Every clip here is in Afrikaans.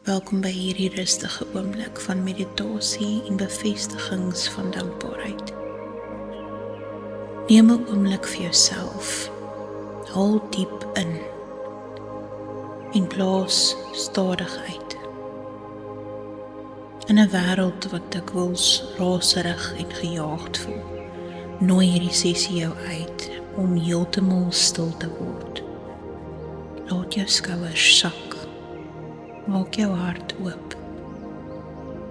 Welkom by hierdie rustige oomblik van meditasie en bevestigings van dankbaarheid. Neem 'n oomblik vir jouself. Haal diep in en blaas stadig uit. In 'n wêreld wat dikwels raserig en gejaagd voel, nooi hierdie sessie jou uit om heeltemal stil te word. Laat jou skouers sak. Maak jou hart oop.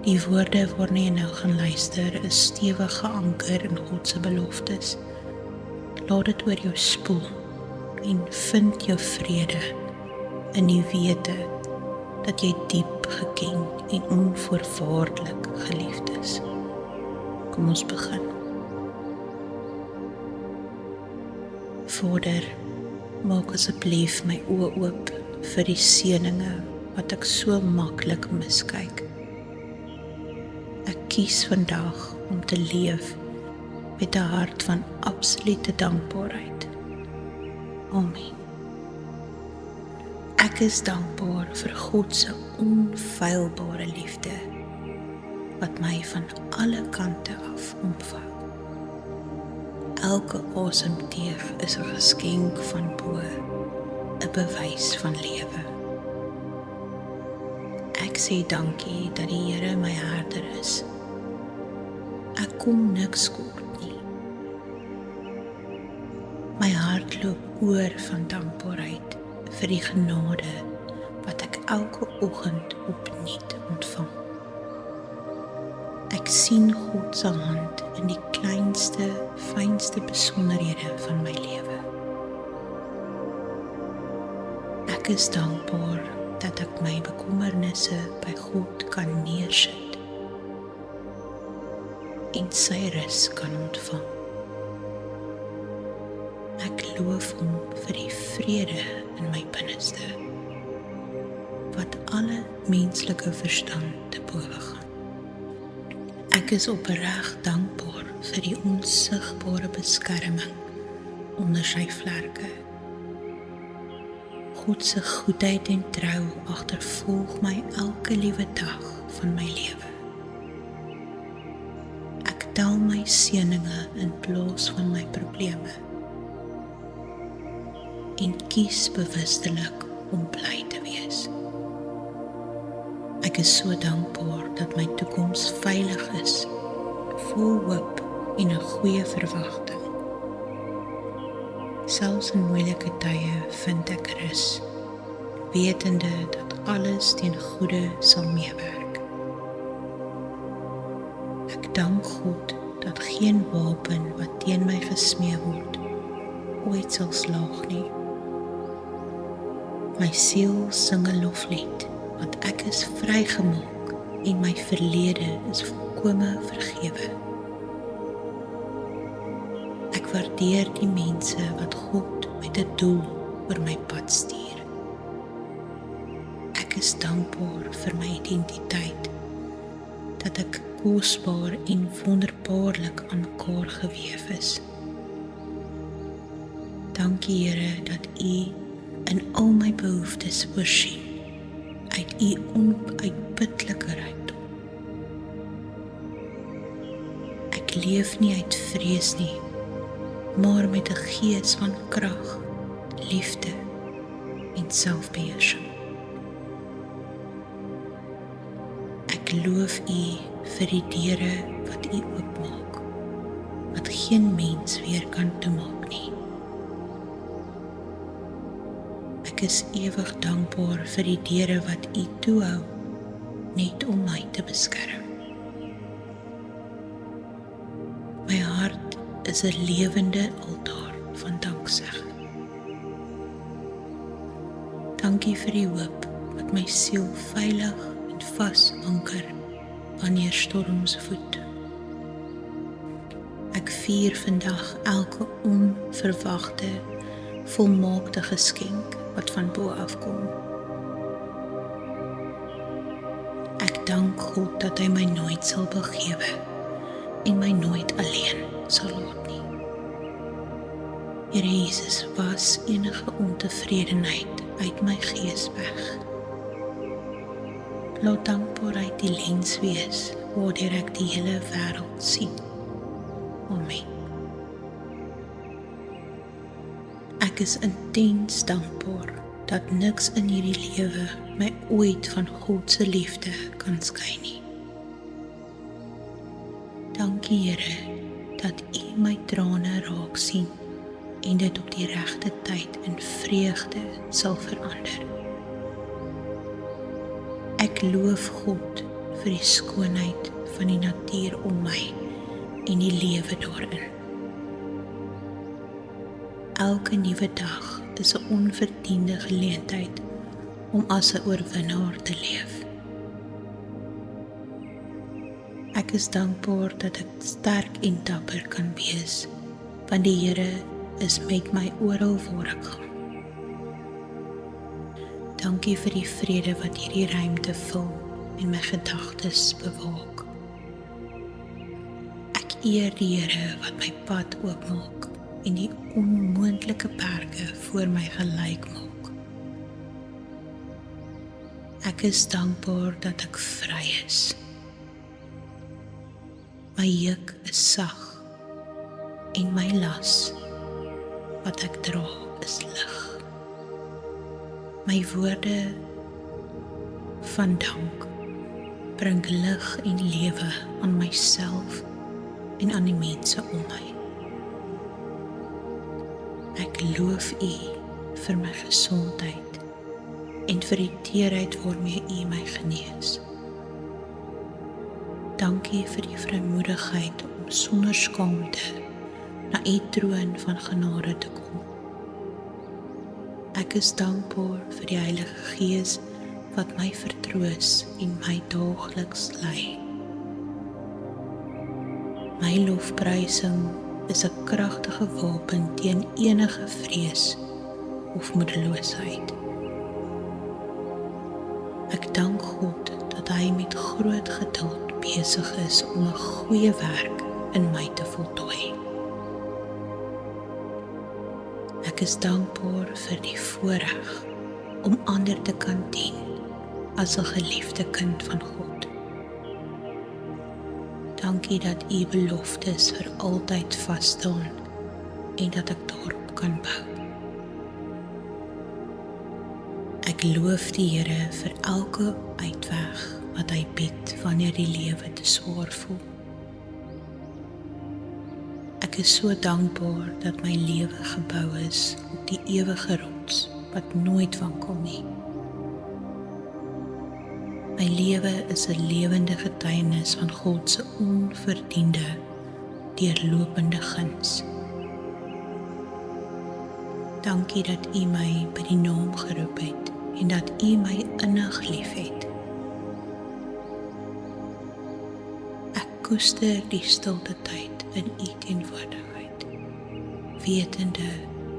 Die woorde waarna jy nou gaan luister is stewige anker in God se beloftes. Laat dit oor jou spoel en vind jou vrede in die wete dat jy diep geken en onvoorwaardelik geliefd is. Kom ons begin. Vader, maak asseblief my oë oop vir die seëninge wat ek so maklik miskyk. Ek kies vandag om te leef met 'n hart van absolute dankbaarheid. Amen. Ek is dankbaar vir God se onfeilbare liefde wat my van alle kante af omvou. Elke asemteug is 'n geskenk van bo, 'n bewys van lewe. Ek sê dankie dat die Here my herder is. Ek kom niks kort nie. My hart loop oor van dankbaarheid vir die genade wat ek elke oggend opnuut ontvang. Ek sien God se hand in die kleinste, fynste besonderhede van my lewe. Ek is dankbaar dat ek my bekommernisse by God kan neersit en sy rus kan ontvang. Ek loof hom vir die vrede in my binneste, wat alle menslike verstand te bowe gaan. Ek is opreg dankbaar vir die onsigbare beskerming onder sy vlerke. God se goedheid en trou agtervolg my elke liewe dag van my lewe. Ek tel my seëninge in plaas van my probleme en kies bewustelik om bly te wees. Ek is so dankbaar dat my toekoms veilig is, vol hoop en 'n goeie verwagting. Selfs in moeilike tye vind ek rus, wetende dat alles ten goeie sal meewerk. Ek dank God dat geen wapen wat teen my gesmee word, ooit sal slaag nie. My siel sing 'n loflied, want ek is vrygemaak en my verlede is volkome vergewe. Ek waardeer die mense wat God met 'n doel oor my pad stuur. Ek is dankbaar vir my identiteit, dat ek kosbaar en wonderbaarlik aan mekaar gewewe is. Dankie Here dat U in al my behoeftes voorsien, uit U onuitputlike rykdom. Ek leef nie uit vrees nie, maar met 'n gees van krag, liefde en selfbeheersing. Ek loof U vir die deure wat U oopmaak, wat geen mens weer kan toemaak nie. Ek is ewig dankbaar vir die deure wat U toehou, net om my te beskerm. My hart is 'n lewende altaar van danksegging. Dankie vir die hoop wat my siel veilig en vas anker wanneer storms voed. Ek vier vandag elke onverwagte, volmaakte geskenk wat van bo afkom. Ek dank God dat hy my nooit sal begewe en my nooit alleen sal laat nie. Here Jesus, was enige ontevredenheid uit my gees weg. Laat dankbaarheid die lens wees waardeur ek die hele wêreld sien. Amen. Ek is intens dankbaar dat niks in hierdie lewe my ooit van God se liefde kan skei nie. Dankie Here, dat U my trane raak sien en dit op die regte tyd in vreugde sal verander. Ek loof God vir die skoonheid van die natuur om my en die lewe daarin. Elke nuwe dag is 'n onverdiende geleentheid om as 'n oorwinnaar te leef. Ek is dankbaar dat ek sterk en dapper kan wees, want die Here is met my oral waar ek gaan. Dankie vir die vrede wat hierdie ruimte vul en my gedagtes bewaak. Ek eer die Here wat my pad oopmaak en die onmoontlike perke voor my gelyk maak. Ek is dankbaar dat ek vry is. My juk is sag en my las wat ek dra is lig. My woorde van dank bring lig en lewe aan myself en aan die mense om my. Ek loof U vir my gesondheid en vir die teerheid waarmee U my genees. Dankie vir die vrymoedigheid om sonder skaamte na U troon van genade te kom. Ek is dankbaar vir die Heilige Gees wat my vertroos en my daagliks lei. My lofprysing is 'n kragtige wapen teen enige vrees of moedeloosheid. Ek dank God dat Hy met groot geduld besig is om 'n goeie werk in my te voltooi. Ek is dankbaar vir die voorreg om ander te kan dien as 'n geliefde kind van God. Dankie dat U beloftes vir altyd vas staan en dat ek daarop kan bou. Ek loof die Here vir elke uitweg wat Hy bied wanneer die lewe te swaar voel. Ek is so dankbaar dat my lewe gebou is op die ewige rots wat nooit wankel nie. My lewe is 'n lewende getuienis van God se onverdiende, deurlopende guns. Dankie dat U my by die naam geroep het en dat U my innig liefhet. Ek koester die stilte tyd in U teenwoordigheid, wetende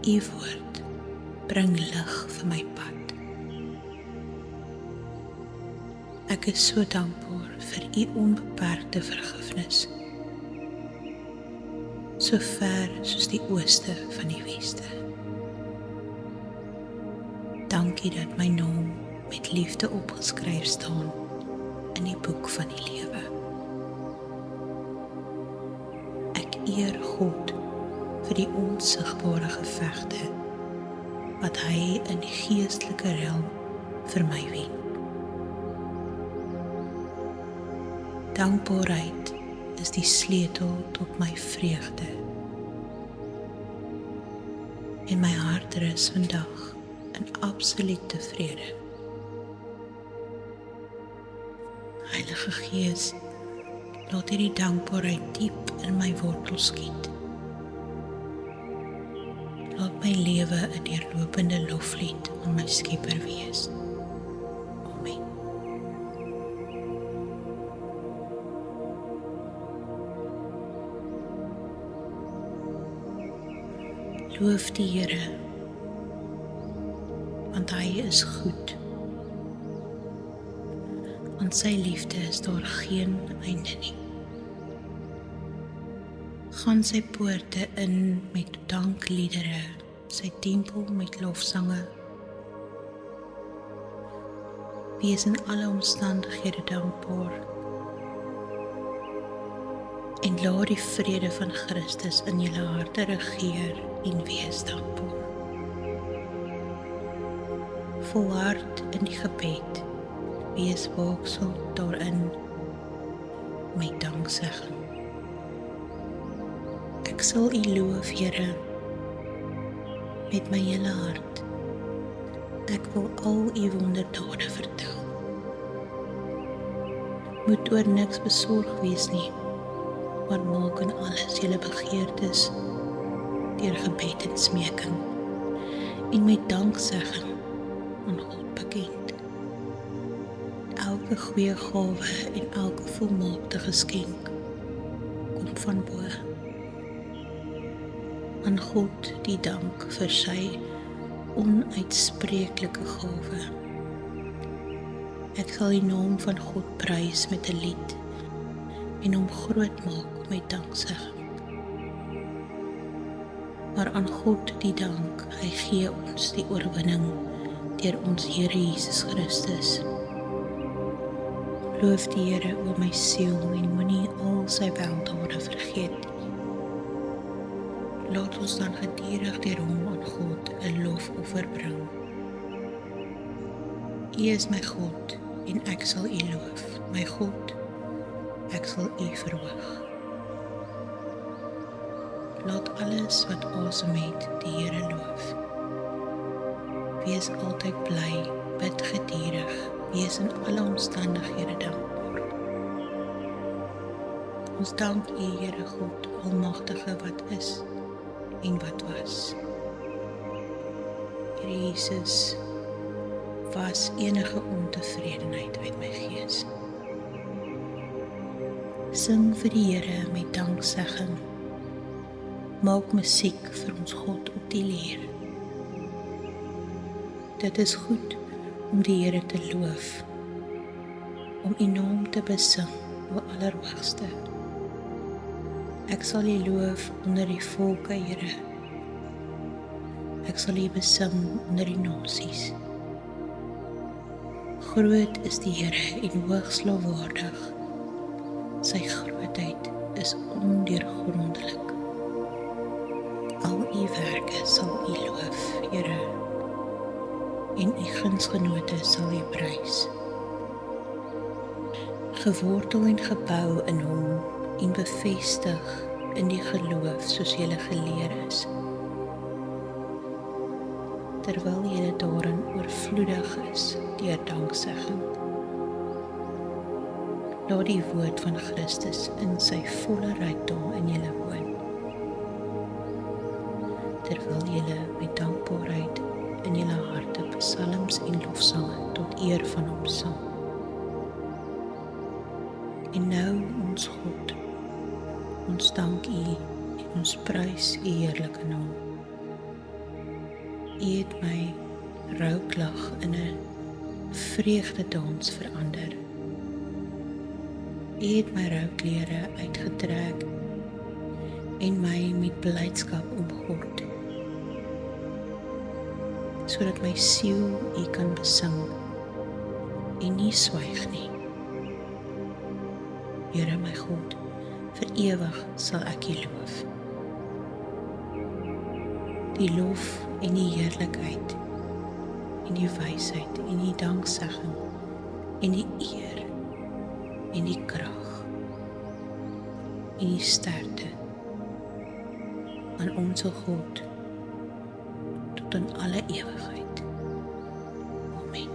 U woord bring lig vir my pad. Ek is so dankbaar vir U onbeperkte vergifnis, so ver soos die ooste van die weste. Dankie dat my naam met liefde opgeskryf staan in die boek van die lewe. Ek eer God vir die onsigbare gevegte wat Hy in die geestelike realm vir my wen. Dankbaarheid is die sleutel tot my vreugde. En my hart rus vandag in absolute vrede. Heilige Gees, laat hierdie dankbaarheid diep in my wortels skiet. Laat my lewe 'n deurlopende loflied aan my Skepper wees. Amen. Loof die Here, want Hy is goed. Aan sy liefde is daar geen einde nie. Gaan sy poorte in met dankliedere, sy tempel met lofsange. Wees in alle omstandighede dankbaar. En laat die vrede van Christus in julle harte regeer en wees dankbaar. Volhard in die gebed, wees waaksel daarin met danksegging. Ek sal U loof, Here, met my hele hart. Ek wil al U wonderdade vertel. Moet oor niks besorg wees nie, maar maak in alles julle begeertes deur gebed en smeking en met danksegging aan God bekend. Elke goeie gawe en elke volmaakte geskenk kom van bo. Aan God die dank vir sy onuitspreeklike gawe. Ek sal die naam van God prys met 'n lied en hom groot maak met danksegging. Maar aan God die dank, hy gee ons die oorwinning deur ons Here Jesus Christus. Loof die Here, o my siel, en moenie al sy weldade vergeet. Laat ons dan gedurig deur hom aan God 'n lofoffer bring. U is my God, en ek sal U loof, my God, ek sal U verhoog. Laat alles wat asem het die Here loof. Wees altyd bly, bid gedurig, wees in alle omstandighede dankbaar. Ons dank U, Here God, Almagtige, wat is en wat was. Here Jesus, was enige ontevredenheid uit my gees. Sing vir die Here met danksegging. Maak musiek vir ons God op die lier. Dit is goed om die Here te loof, om U naam te besing, o Allerhoogste. Ek sal U loof onder die volke, Here. Ek sal U besing onder die nasies. Groot is die Here en hoogs lofwaardig. Sy grootheid is ondeurgrondelik. Al U werke sal U loof, Here, en U gunsgenote sal U prys. Gewortel en gebou in hom en bevestig in die geloof soos julle geleer is, terwyl julle daarin oorvloedig is deur danksegging. Laat die woord van Christus in sy volle rykdom in julle woon, terwyl julle met dankbaarheid in julle harte psalms en lofsange tot eer van hom sang. En nou, ons God, ons dank U en ons prys U heerlike naam. U het my rouklag in 'n vreugdedans verander. U het my rouklere uitgetrek en my met blydskap omgord, sodat my siel U kan besing en nie swyg nie. Here my God, vir ewig sal ek U loof. Die lof en die heerlikheid en die wysheid en die danksegging en die eer en die krag en die sterkte aan ons God tot in alle ewigheid. Amen.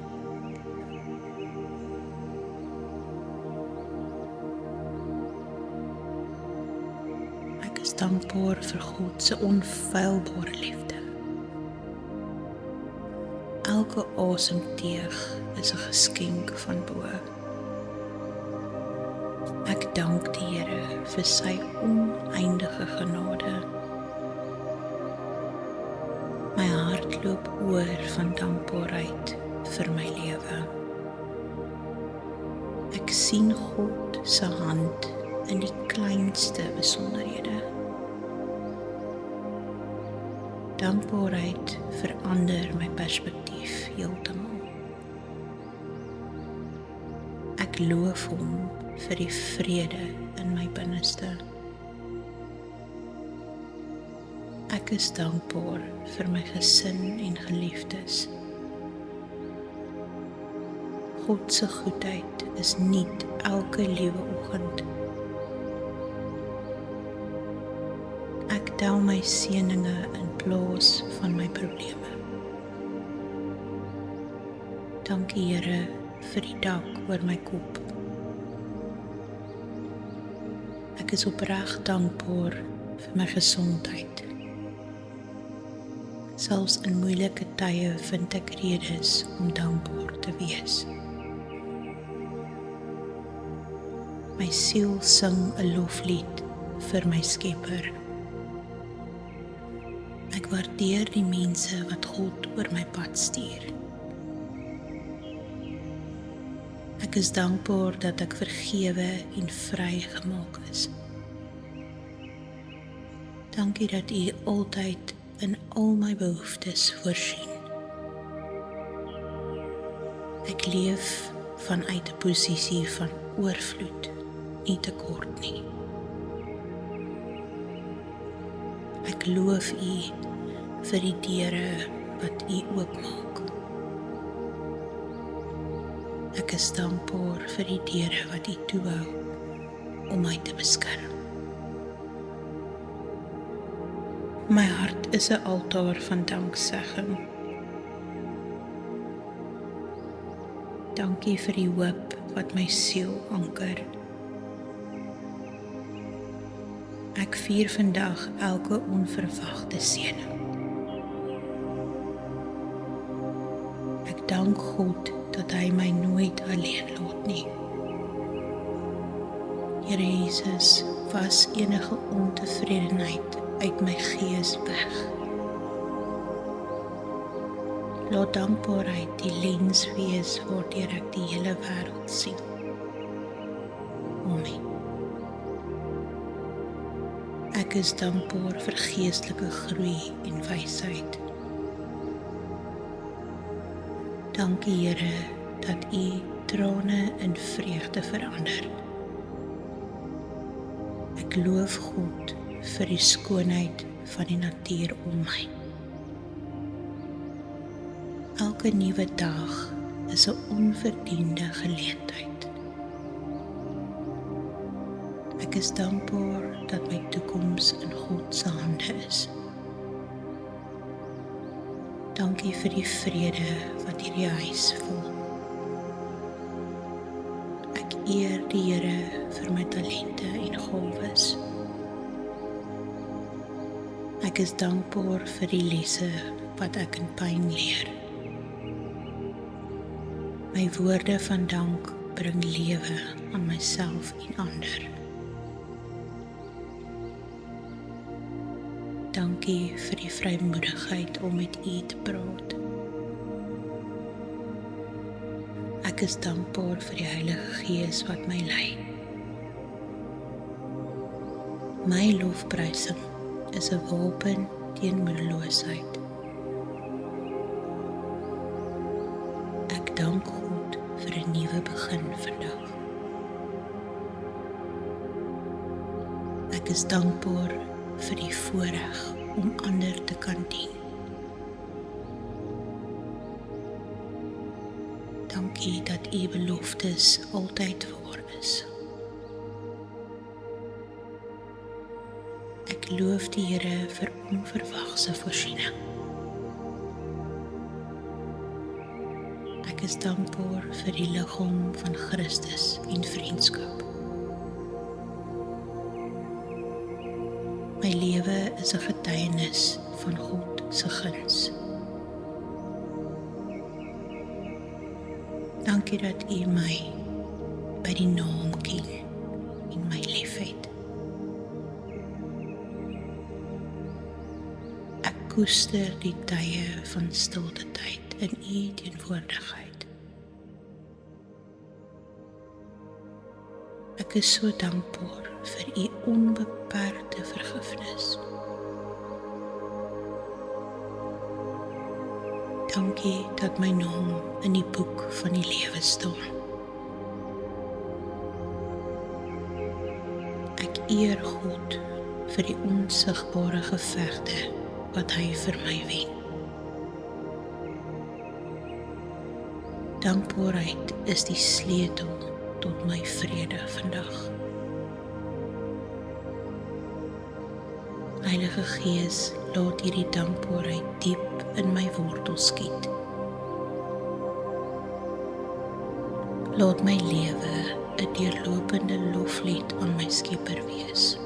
Ek is dankbaar vir God se onfeilbare liefde. Elke asemteug is 'n geskenk van bo. Ek dank die Here vir sy oneindige genade. My hart loop oor van dankbaarheid vir my lewe. Ek sien God se hand in die kleinste besonderhede. Dankbaarheid verander my perspektief heeltemal. Ek loof hom vir die vrede in my binneste. Ek is dankbaar vir my gesin en geliefdes. God se goedheid is nuut elke liewe oggend. Ek tel my seëninge in plaas van my probleme. Dankie Here vir die dak oor my kop. Ek is opreg dankbaar vir my gesondheid. Selfs in moeilike tye vind ek redes om dankbaar te wees. My siel sing 'n loflied vir my Skepper. Ek waardeer die mense wat God oor my pad stuur. Ek is dankbaar dat ek vergewe en vrygemaak is. Dankie dat U altyd in al my behoeftes voorsien. Ek leef vanuit 'n posisie van oorvloed, nie tekort nie. Ek loof U vir die deure wat U oopmaak. Ek is dankbaar vir die deure wat U toehou om my te beskerm. My hart is 'n altaar van danksegging. Dankie vir die hoop wat my siel anker. Ek vier vandag elke onverwagte seëning. Ek dank God dat Hy my nooit alleen laat nie. Here Jesus, was enige ontevredenheid uit my gees weg. Laat dankbaarheid die lens wees waardeur ek die hele wêreld sien. Amen. Ek is dankbaar vir geestelike groei en wysheid. Dankie Here dat U trane in vreugde verander. Ek loof God vir die skoonheid van die natuur om my. Elke nuwe dag is 'n onverdiende geleentheid. Ek is dankbaar dat my toekoms in God se hande is. Dankie vir die vrede wat hierdie huis vul. Ek eer die Here vir my talente en gawes. Ek is dankbaar vir die lesse wat ek in pyn leer. My woorde van dank bring lewe aan myself en ander. Dankie vir die vrymoedigheid om met U te praat. Ek is dankbaar vir die Heilige Gees wat my lei. My lofprysing is 'n wapen teen moedeloosheid. Ek dank God vir 'n nuwe begin vandag. Ek is dankbaar vir die voorreg om ander te kan dien. Dankie dat U beloftes altyd waar is. Ek loof die Here vir onverwagse voorsiening. Ek is dankbaar vir die liggaam van Christus en vriendskap. My lewe is 'n getuienis van God se guns. Dankie dat U my by die naam ken en my liefhet. Ek koester die tye van stilte tyd in U teenwoordigheid. Ek is so dankbaar vir U onbeperkte vergifnis. Dankie dat my naam in die boek van die lewe staan. eer God vir die onsigbare gevegte wat hy vir my wen. Dankbaarheid is die sleutel tot my vrede vandag. Heilige Gees, laat hierdie dankbaarheid diep in my wortels skiet. Laat my lewe 'n deurlopende loflied aan my Skepper wees.